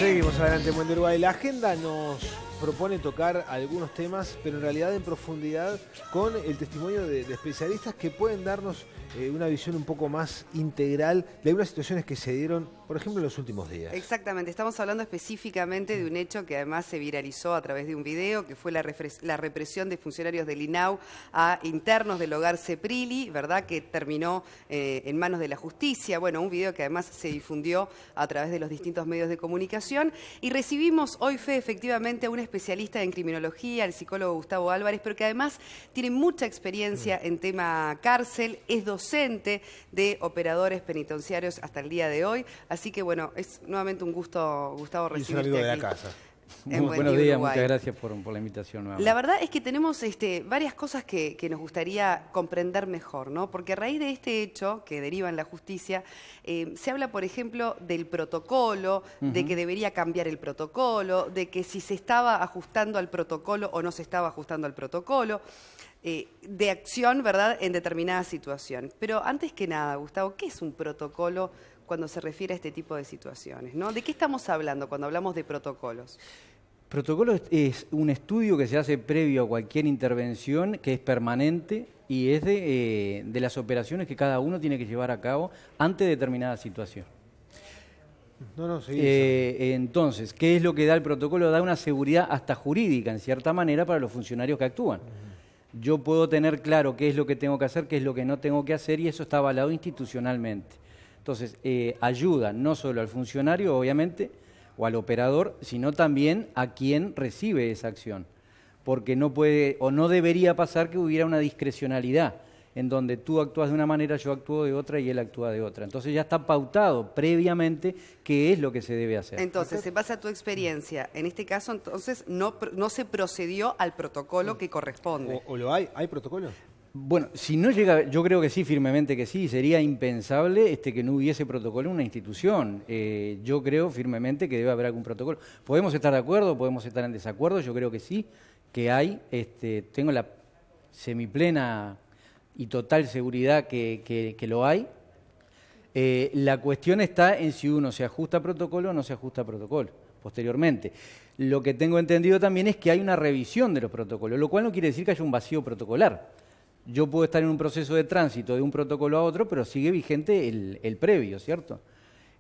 Seguimos adelante en Buen Uruguay. La agenda nos propone tocar algunos temas, pero en realidad en profundidad, con el testimonio de especialistas que pueden darnos una visión un poco más integral de algunas situaciones que se dieron, por ejemplo, en los últimos días. Exactamente, estamos hablando específicamente de un hecho que además se viralizó a través de un video, que fue la represión de funcionarios del INAU a internos del hogar Ceprili, ¿verdad?, que terminó en manos de la justicia. Bueno, un video que además se difundió a través de los distintos medios de comunicación. Y recibimos hoy, Fe, efectivamente, a un especialista en criminología, el psicólogo Gustavo Álvarez, pero que además tiene mucha experiencia en tema cárcel, es docente de operadores penitenciarios hasta el día de hoy. Así que, bueno, es nuevamente un gusto, Gustavo, recibirte aquí. Y es un amigo de la casa. Buenos días, muchas gracias por la invitación nuevamente. La verdad es que tenemos varias cosas que nos gustaría comprender mejor, ¿no? Porque a raíz de este hecho que deriva en la justicia, se habla, por ejemplo, del protocolo, de que debería cambiar el protocolo, de que si se estaba ajustando al protocolo o no se estaba ajustando al protocolo, de acción, ¿verdad?, en determinada situación. Pero antes que nada, Gustavo, ¿qué es un protocolo cuando se refiere a este tipo de situaciones, ¿no? ¿De qué estamos hablando cuando hablamos de protocolos? Protocolo es un estudio que se hace previo a cualquier intervención, que es permanente y es de las operaciones que cada uno tiene que llevar a cabo ante determinada situación. Entonces, ¿qué es lo que da el protocolo? Da una seguridad hasta jurídica, en cierta manera, para los funcionarios que actúan. Yo puedo tener claro qué es lo que tengo que hacer, qué es lo que no tengo que hacer, y eso está avalado institucionalmente. Entonces, ayuda no solo al funcionario, obviamente, o al operador, sino también a quien recibe esa acción. Porque no puede o no debería pasar que hubiera una discrecionalidad, en donde tú actúas de una manera, yo actúo de otra y él actúa de otra. Entonces ya está pautado previamente qué es lo que se debe hacer. Entonces, en base a tu experiencia, en este caso, entonces, no se procedió al protocolo que corresponde. ¿O lo hay? ¿Hay protocolo? Bueno, si no llega, yo creo que sí, firmemente que sí, sería impensable que no hubiese protocolo en una institución. Yo creo firmemente que debe haber algún protocolo. Podemos estar de acuerdo, podemos estar en desacuerdo, yo creo que sí, que hay. Tengo la semiplena y total seguridad que lo hay. La cuestión está en si uno se ajusta a protocolo o no se ajusta a protocolo posteriormente. Lo que tengo entendido también es que hay una revisión de los protocolos, lo cual no quiere decir que haya un vacío protocolar. Yo puedo estar en un proceso de tránsito de un protocolo a otro, pero sigue vigente el previo, ¿cierto?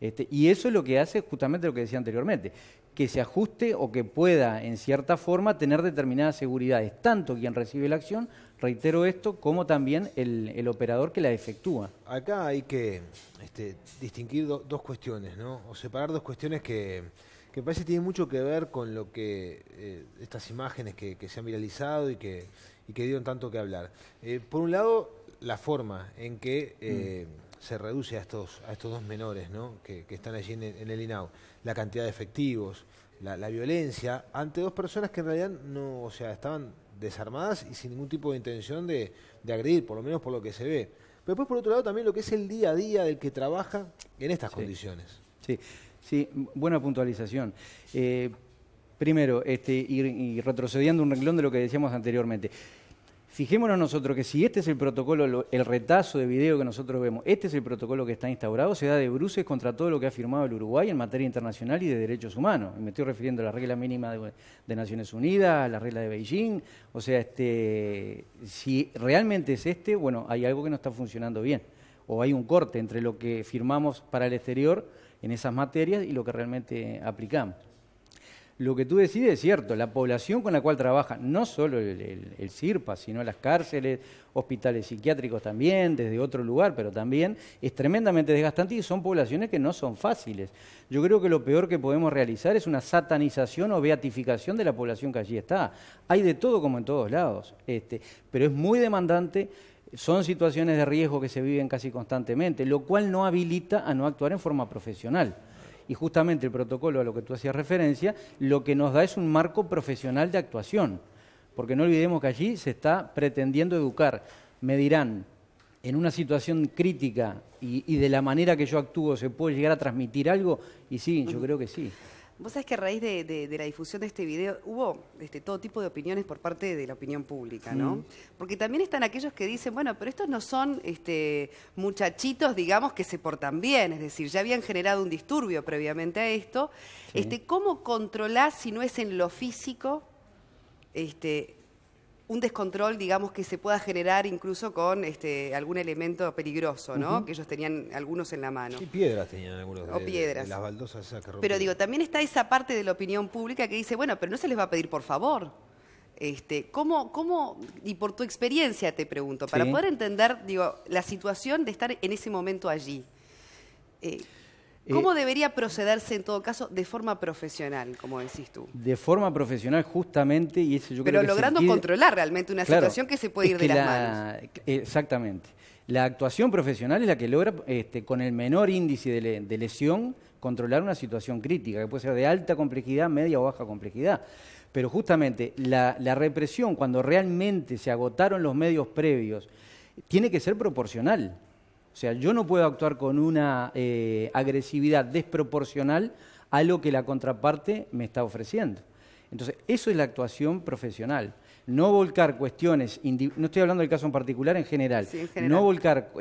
Y eso es lo que hace justamente lo que decía anteriormente, que se ajuste o que pueda, en cierta forma, tener determinadas seguridades, tanto quien recibe la acción, reitero esto, como también el operador que la efectúa. Acá hay que distinguir dos cuestiones, ¿no? O separar dos cuestiones que me parece que tienen mucho que ver con lo que estas imágenes que se han viralizado y que dieron tanto que hablar. Por un lado, la forma en que se reduce a estos dos menores, ¿no?, que están allí en el INAU, la cantidad de efectivos, la violencia ante dos personas que en realidad no, estaban desarmadas y sin ningún tipo de intención de agredir, por lo menos por lo que se ve. Pero después, por otro lado, también lo que es el día a día del que trabaja en estas condiciones. Sí, buena puntualización. Primero, y retrocediendo un renglón de lo que decíamos anteriormente, fijémonos nosotros que si este es el protocolo, el retazo de video que nosotros vemos, este es el protocolo que está instaurado, se da de bruces contra todo lo que ha firmado el Uruguay en materia internacional y de derechos humanos. Me estoy refiriendo a la regla mínima de Naciones Unidas, a la regla de Beijing. O sea, si realmente es bueno, hay algo que no está funcionando bien. O hay un corte entre lo que firmamos para el exterior en esas materias y lo que realmente aplicamos. Lo que tú decides es cierto, la población con la cual trabaja, no solo el CIRPA, sino las cárceles, hospitales psiquiátricos también, desde otro lugar, pero también es tremendamente desgastante y son poblaciones que no son fáciles. Yo creo que lo peor que podemos realizar es una satanización o beatificación de la población que allí está. Hay de todo como en todos lados, pero es muy demandante. Son situaciones de riesgo que se viven casi constantemente, lo cual no habilita a no actuar en forma profesional. Y justamente el protocolo a lo que tú hacías referencia, lo que nos da es un marco profesional de actuación, porque no olvidemos que allí se está pretendiendo educar. Me dirán, en una situación crítica y de la manera que yo actúo, ¿se puede llegar a transmitir algo? Y sí, yo creo que sí. Vos sabés que a raíz de la difusión de este video hubo todo tipo de opiniones por parte de la opinión pública, ¿no? Porque también están aquellos que dicen, bueno, pero estos no son muchachitos, digamos, que se portan bien, es decir, ya habían generado un disturbio previamente a esto. Sí. ¿Cómo controlás, si no es en lo físico, un descontrol, digamos, que se pueda generar incluso con algún elemento peligroso, ¿no? Que ellos tenían algunos en la mano. Y piedras tenían algunos. O piedras. De las baldosas esas que rompieron. Pero digo, también está esa parte de la opinión pública que dice, bueno, pero no se les va a pedir por favor. ¿Cómo, y por tu experiencia te pregunto, para poder entender, digo, la situación de estar en ese momento allí, ¿cómo debería procederse en todo caso de forma profesional, como decís tú? De forma profesional justamente, y eso yo pero creo que logrando controlar realmente una situación que se puede ir de las manos. Exactamente. La actuación profesional es la que logra, con el menor índice de lesión, controlar una situación crítica, que puede ser de alta complejidad, media o baja complejidad. Pero justamente la represión, cuando realmente se agotaron los medios previos, tiene que ser proporcional. O sea, yo no puedo actuar con una agresividad desproporcional a lo que la contraparte me está ofreciendo. Entonces, eso es la actuación profesional. No volcar cuestiones, no estoy hablando del caso en particular, en general. Sí, en general. No volcar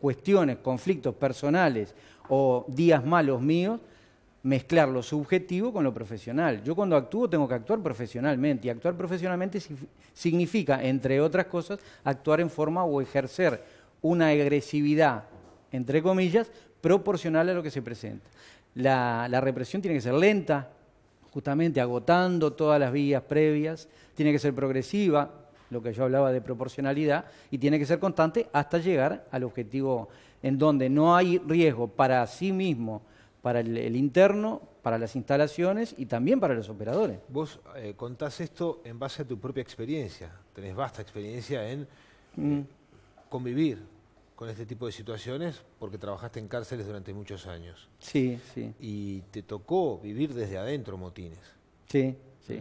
cuestiones, conflictos personales o días malos míos, mezclar lo subjetivo con lo profesional. Yo cuando actúo tengo que actuar profesionalmente, y actuar profesionalmente significa, entre otras cosas, actuar en forma o ejercer una agresividad, entre comillas, proporcional a lo que se presenta. La represión tiene que ser lenta, justamente agotando todas las vías previas, tiene que ser progresiva, lo que yo hablaba de proporcionalidad, y tiene que ser constante hasta llegar al objetivo en donde no hay riesgo para sí mismo, para el interno, para las instalaciones y también para los operadores. Vos contás esto en base a tu propia experiencia, tenés vasta experiencia en convivir con este tipo de situaciones porque trabajaste en cárceles durante muchos años. Sí, sí. Y te tocó vivir desde adentro motines. Sí, sí.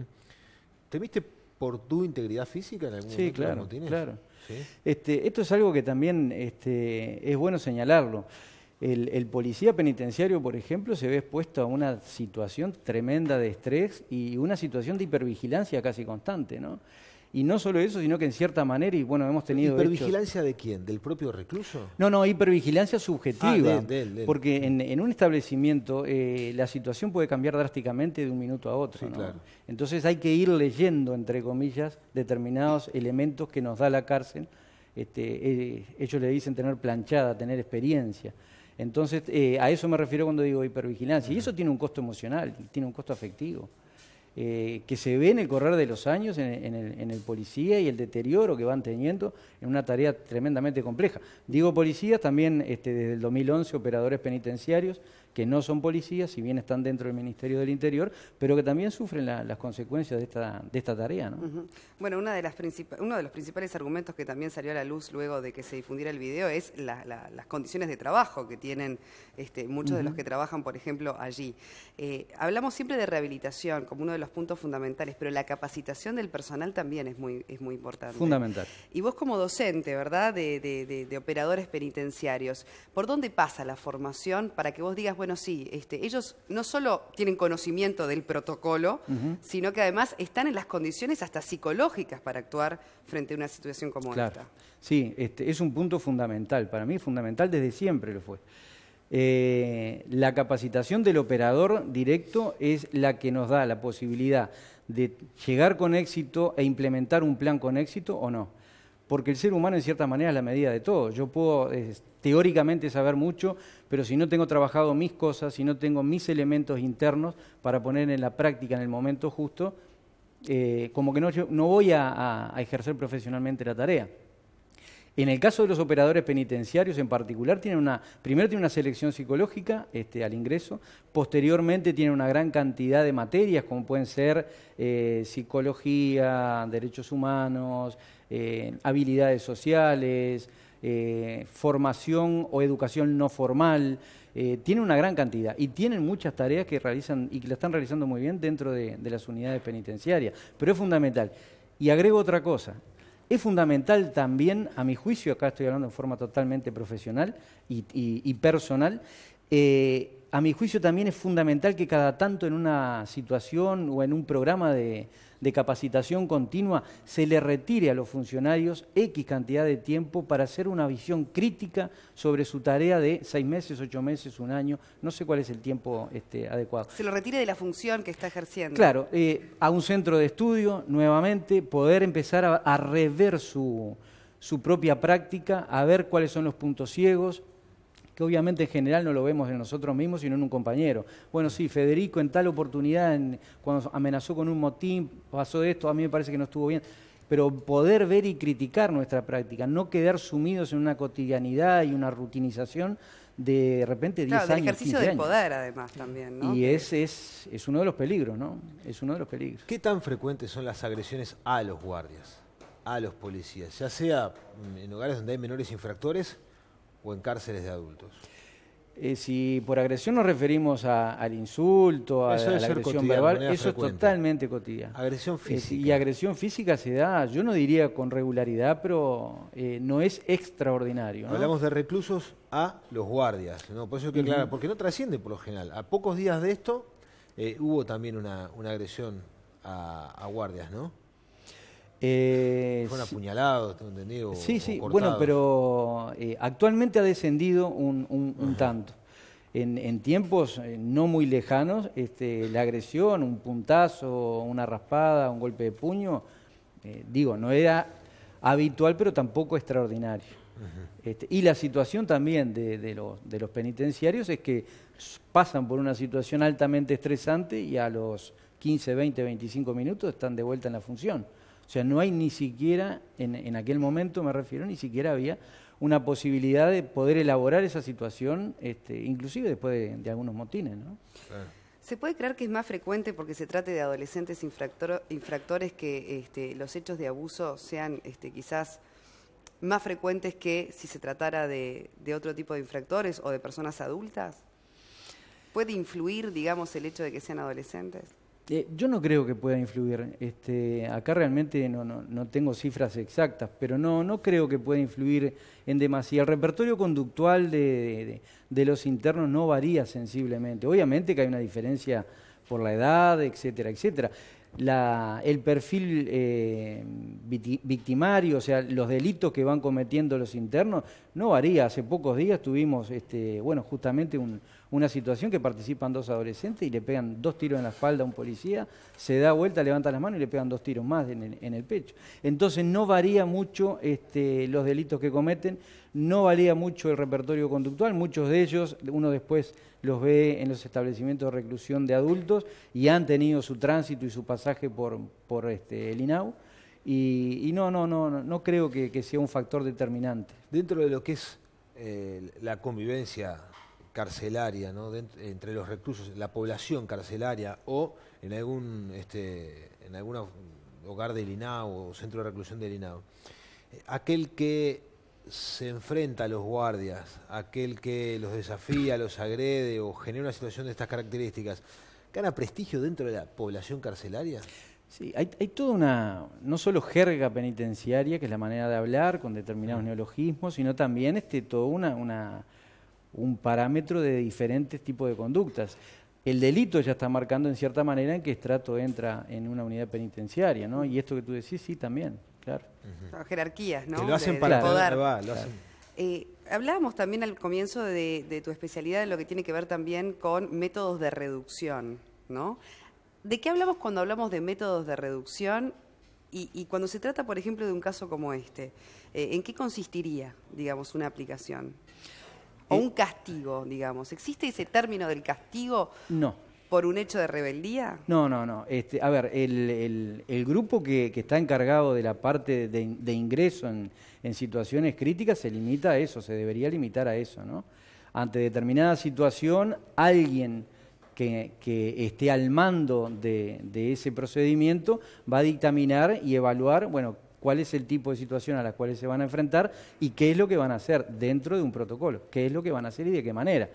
¿Temiste por tu integridad física en algún momento claro, los motines? Claro. ¿Sí? Esto es algo que también es bueno señalarlo. El policía penitenciario, por ejemplo, se ve expuesto a una situación tremenda de estrés y una situación de hipervigilancia casi constante, ¿no? Y no solo eso, sino que en cierta manera, y bueno, hemos tenido ¿Hipervigilancia de quién? ¿Del propio recluso? No, hipervigilancia subjetiva. De él. Porque en un establecimiento la situación puede cambiar drásticamente de un minuto a otro, Sí, ¿no? claro. Entonces hay que ir leyendo, entre comillas, determinados elementos que nos da la cárcel. Ellos le dicen tener planchada, tener experiencia. Entonces, a eso me refiero cuando digo hipervigilancia. Y eso tiene un costo emocional, tiene un costo afectivo. Que se ve en el correr de los años en el policía y el deterioro que van teniendo en una tarea tremendamente compleja. Digo policías, también desde el 2011 operadores penitenciarios que no son policías, si bien están dentro del Ministerio del Interior, pero que también sufren las consecuencias de esta tarea, ¿no? Bueno, uno de los principales argumentos que también salió a la luz luego de que se difundiera el video es las condiciones de trabajo que tienen muchos de los que trabajan, por ejemplo, allí. Hablamos siempre de rehabilitación como uno de los puntos fundamentales, pero la capacitación del personal también es muy importante. Fundamental. Y vos como docente, ¿verdad?, de operadores penitenciarios, ¿por dónde pasa la formación para que vos digas, bueno, sí, ellos no solo tienen conocimiento del protocolo, sino que además están en las condiciones hasta psicológicas para actuar frente a una situación como esta? Sí, es un punto fundamental, para mí fundamental desde siempre lo fue. La capacitación del operador directo es la que nos da la posibilidad de llegar con éxito e implementar un plan con éxito o no. Porque el ser humano en cierta manera es la medida de todo. Yo puedo teóricamente saber mucho, pero si no tengo trabajado mis cosas, si no tengo mis elementos internos para poner en la práctica en el momento justo, como que no voy a ejercer profesionalmente la tarea. En el caso de los operadores penitenciarios en particular, primero tiene una selección psicológica al ingreso, posteriormente tiene una gran cantidad de materias como pueden ser psicología, derechos humanos, habilidades sociales, formación o educación no formal. Tiene una gran cantidad y tienen muchas tareas que realizan y que la están realizando muy bien dentro de las unidades penitenciarias, pero es fundamental. Y agrego otra cosa. Es fundamental también, a mi juicio, acá estoy hablando en forma totalmente profesional y personal, a mi juicio también es fundamental que cada tanto en una situación o en un programa de capacitación continua se le retire a los funcionarios X cantidad de tiempo para hacer una visión crítica sobre su tarea de 6 meses, 8 meses, 1 año, no sé cuál es el tiempo adecuado. Se lo retire de la función que está ejerciendo. Claro, a un centro de estudio, nuevamente, poder empezar a rever su propia práctica, a ver cuáles son los puntos ciegos, que obviamente en general no lo vemos en nosotros mismos, sino en un compañero. Bueno, sí, Federico en tal oportunidad, cuando amenazó con un motín, pasó esto, a mí me parece que no estuvo bien. Pero poder ver y criticar nuestra práctica, no quedar sumidos en una cotidianidad y una rutinización de repente 10 años, 15 años. Del ejercicio del poder, además, también, ¿no? Y ese es uno de los peligros, ¿no? Es uno de los peligros. ¿Qué tan frecuentes son las agresiones a los guardias, a los policías, ya sea en hogares donde hay menores infractores o en cárceles de adultos? Si por agresión nos referimos al insulto, a la agresión verbal, eso es totalmente cotidiano. Agresión física. Y agresión física se da, yo no diría con regularidad, pero no es extraordinario, ¿no? Hablamos de reclusos a los guardias, ¿no? Por eso hay que aclarar, porque no trasciende por lo general. A pocos días de esto hubo también una agresión a guardias, ¿no? Fueron apuñalados, tengo entendido. Sí, sí, o bueno, pero actualmente ha descendido un tanto. En tiempos no muy lejanos, la agresión, un puntazo, una raspada, un golpe de puño, no era habitual, pero tampoco extraordinario. Y la situación también de los penitenciarios es que pasan por una situación altamente estresante y a los 15, 20, 25 minutos están de vuelta en la función. O sea, no hay ni siquiera, en aquel momento me refiero, ni siquiera había una posibilidad de poder elaborar esa situación, inclusive después de algunos motines, ¿no? Claro. ¿Se puede creer que es más frecuente porque se trate de adolescentes infractores que los hechos de abuso sean quizás más frecuentes que si se tratara de otro tipo de infractores o de personas adultas? ¿Puede influir, digamos, el hecho de que sean adolescentes? Yo no creo que pueda influir. Acá realmente no tengo cifras exactas, pero no creo que pueda influir en demasía. El repertorio conductual de los internos no varía sensiblemente. Obviamente que hay una diferencia por la edad, etcétera, etcétera. El perfil victimario, o sea, los delitos que van cometiendo los internos, no varía. Hace pocos días tuvimos, justamente una situación que participan 2 adolescentes y le pegan 2 tiros en la espalda a un policía, se da vuelta, levanta las manos y le pegan 2 tiros más en el pecho. Entonces no varía mucho los delitos que cometen, no varía mucho el repertorio conductual, muchos de ellos uno después los ve en los establecimientos de reclusión de adultos y han tenido su tránsito y su pasaje por el INAU y no creo que sea un factor determinante. Dentro de lo que es la convivencia carcelaria, ¿no? Entre los reclusos, la población carcelaria o en algún hogar del INAU o centro de reclusión del INAU, aquel que se enfrenta a los guardias, aquel que los desafía, los agrede o genera una situación de estas características, ¿gana prestigio dentro de la población carcelaria? Sí, hay toda no solo jerga penitenciaria, que es la manera de hablar con determinados neologismos, sino también todo un parámetro de diferentes tipos de conductas. El delito ya está marcando en cierta manera en qué estrato entra en una unidad penitenciaria, ¿no? Y esto que tú decís, sí, también, claro. Jerarquías, ¿no? Que lo hacen para poder. Hablábamos también al comienzo de tu especialidad de lo que tiene que ver también con métodos de reducción, ¿no? ¿De qué hablamos cuando hablamos de métodos de reducción y cuando se trata, por ejemplo, de un caso como este? ¿En qué consistiría, digamos, una aplicación? ¿O un castigo, digamos? ¿Existe ese término del castigo? No. ¿Por un hecho de rebeldía? No. A ver, el grupo que está encargado de la parte de ingreso en situaciones críticas se limita a eso, se debería limitar a eso, ¿no? Ante determinada situación, alguien que esté al mando de ese procedimiento va a dictaminar y evaluar, bueno, cuál es el tipo de situación a las cuales se van a enfrentar y qué es lo que van a hacer dentro de un protocolo, qué es lo que van a hacer y de qué manera.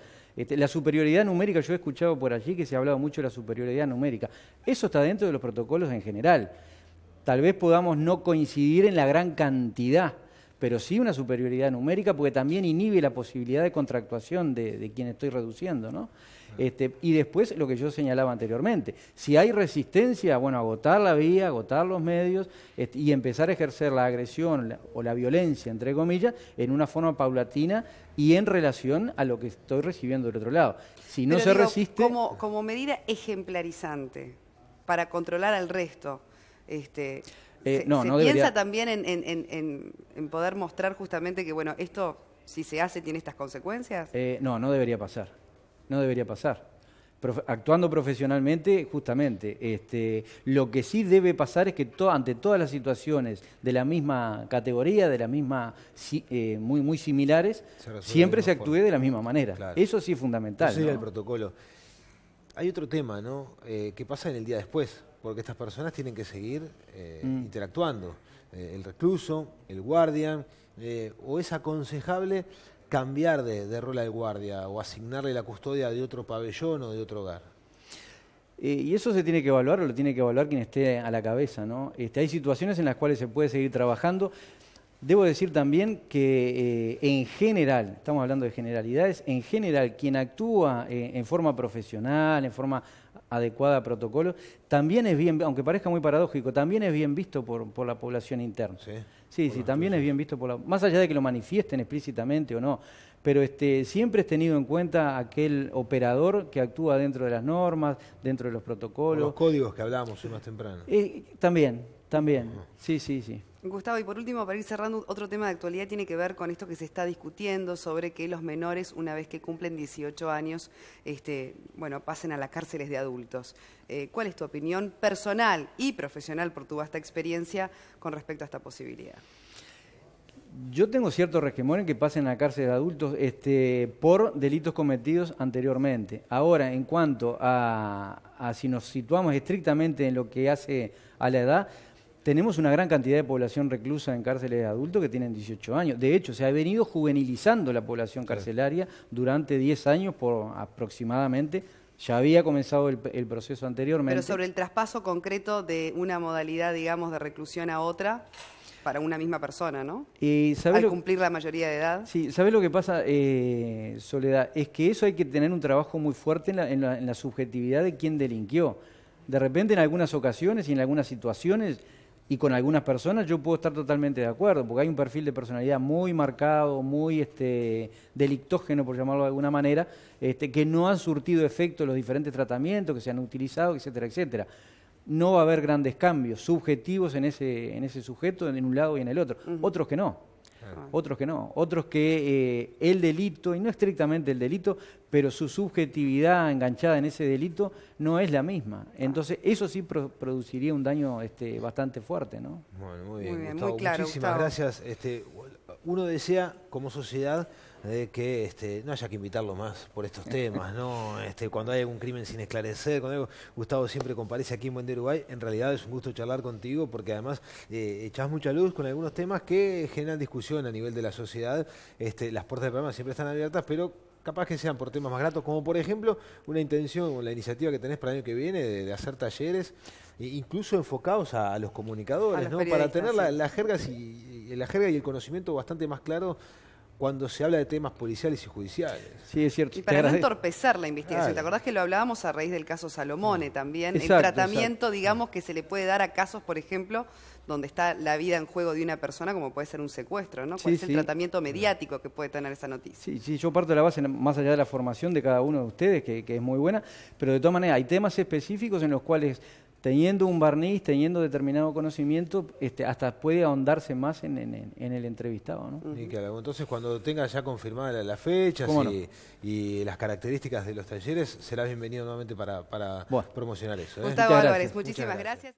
La superioridad numérica, yo he escuchado por allí que se ha hablado mucho de la superioridad numérica. Eso está dentro de los protocolos en general. Tal vez podamos no coincidir en la gran cantidad, pero sí una superioridad numérica porque también inhibe la posibilidad de contractuación de quien estoy reduciendo, ¿no? Y después lo que yo señalaba anteriormente, si hay resistencia, bueno, agotar la vía, agotar los medios y empezar a ejercer la agresión o la violencia, entre comillas, en una forma paulatina y en relación a lo que estoy recibiendo del otro lado. Si no se resiste... Como medida ejemplarizante para controlar al resto, ¿se piensa también en poder mostrar justamente que, bueno, esto, si se hace, tiene estas consecuencias? No debería pasar. No debería pasar. Actuando profesionalmente, justamente, lo que sí debe pasar es que ante todas las situaciones de la misma categoría, de la misma, muy similares, siempre se actúe de la misma manera. Claro. Eso sí es fundamental. Eso sería el protocolo. Hay otro tema, ¿no? Que pasa en el día después, porque estas personas tienen que seguir interactuando. El recluso, el guardia, o es aconsejable cambiar de rol al guardia o asignarle la custodia de otro pabellón o de otro hogar. Y eso se tiene que evaluar, o lo tiene que evaluar quien esté a la cabeza, ¿no? Hay situaciones en las cuales se puede seguir trabajando. Debo decir también que en general, estamos hablando de generalidades, en general quien actúa en forma profesional, en forma adecuada a protocolo, también es bien, aunque parezca muy paradójico, también es bien visto por la población interna. Sí, también es bien visto más allá de que lo manifiesten explícitamente o no, pero siempre es tenido en cuenta aquel operador que actúa dentro de las normas, dentro de los protocolos. Los códigos que hablábamos hoy más temprano. También. Sí. Gustavo, y por último, para ir cerrando, otro tema de actualidad tiene que ver con esto que se está discutiendo sobre que los menores, una vez que cumplen 18 años, pasen a las cárceles de adultos. ¿Cuál es tu opinión personal y profesional, por tu vasta experiencia, con respecto a esta posibilidad? Yo tengo cierto resquemor en que pasen a la cárcel de adultos por delitos cometidos anteriormente. Ahora, en cuanto a si nos situamos estrictamente en lo que hace a la edad, tenemos una gran cantidad de población reclusa en cárceles de adultos que tienen 18 años. De hecho, se ha venido juvenilizando la población carcelaria durante 10 años aproximadamente. Ya había comenzado el proceso anteriormente. Pero sobre el traspaso concreto de una modalidad, digamos, de reclusión a otra, para una misma persona, ¿no? Al cumplir la mayoría de edad. Sí, ¿sabés lo que pasa, Soledad? Es que eso hay que tener un trabajo muy fuerte en la subjetividad de quien delinquió. De repente, en algunas ocasiones y en algunas situaciones, y con algunas personas yo puedo estar totalmente de acuerdo, porque hay un perfil de personalidad muy marcado, muy delictógeno, por llamarlo de alguna manera, que no han surtido efecto los diferentes tratamientos que se han utilizado, etcétera, etcétera. No va a haber grandes cambios subjetivos en ese sujeto, en un lado y en el otro. Otros que no. Otros que el delito, y no estrictamente el delito, pero su subjetividad enganchada en ese delito no es la misma. Entonces, eso sí produciría un daño bastante fuerte, ¿no? Bueno, muy bien, Gustavo. Muy claro, muchísimas Gustavo. Gracias. Uno desea, como sociedad, que no haya que invitarlo más por estos temas, ¿no? Cuando hay algún crimen sin esclarecer, Gustavo siempre comparece aquí en Buen Día Uruguay. En realidad es un gusto charlar contigo porque además echás mucha luz con algunos temas que generan discusión a nivel de la sociedad. Las puertas del programa siempre están abiertas, pero capaz que sean por temas más gratos, como por ejemplo una intención o la iniciativa que tenés para el año que viene de hacer talleres, incluso enfocados a los comunicadores, ¿no? Para tener la jerga y el conocimiento bastante más claro cuando se habla de temas policiales y judiciales. Sí, es cierto. Y para no entorpecer la investigación. Claro. ¿Te acordás que lo hablábamos a raíz del caso Salomone también? Exacto, el tratamiento, digamos, que se le puede dar a casos, por ejemplo, donde está la vida en juego de una persona, como puede ser un secuestro, ¿no? ¿Cuál es el tratamiento mediático que puede tener esa noticia? Sí, yo parto de la base, más allá de la formación de cada uno de ustedes, que es muy buena, pero de todas maneras hay temas específicos en los cuales, teniendo un barniz, teniendo determinado conocimiento, hasta puede ahondarse más en el entrevistado, ¿no? Y claro, entonces cuando tengas ya confirmadas las fechas y las características de los talleres, serás bienvenido nuevamente para promocionar eso. Gustavo Álvarez, muchísimas gracias.